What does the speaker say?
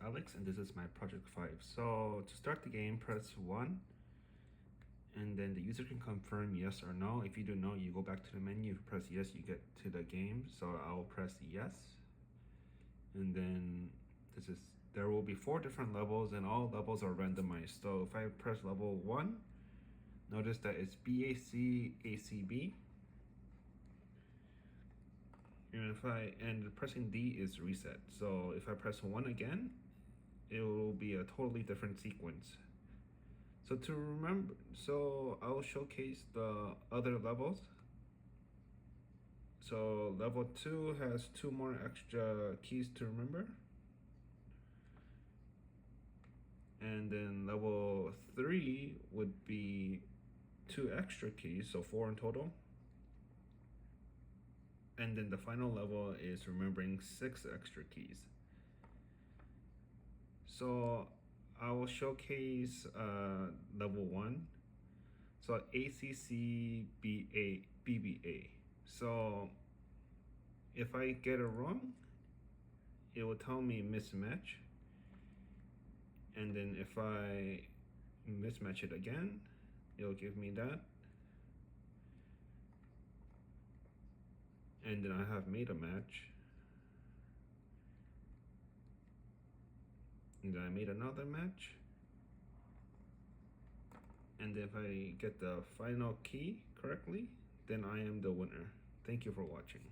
Alex, and this is my project 5. So to start the game, press 1, and then the user can confirm yes or no. If you do no, you go back to the menu. If you press yes, you get to the game. So I'll press yes, and then there will be 4 different levels, and all levels are randomized. So if I press level 1, notice that it's BAC ACB. And pressing D is reset. So if I press 1 again, it will be a totally different sequence. So to remember, so I'll showcase the other levels. So level 2 has 2 more extra keys to remember. And then level 3 would be 2 extra keys, so 4 in total. And then the final level is remembering 6 extra keys. So I will showcase level 1. So ACCBA BBA. So if I get it wrong, it will tell me mismatch. And then if I mismatch it again, it'll give me that. And then I have made a match. And then I made another match. And if I get the final key correctly, then I am the winner. Thank you for watching.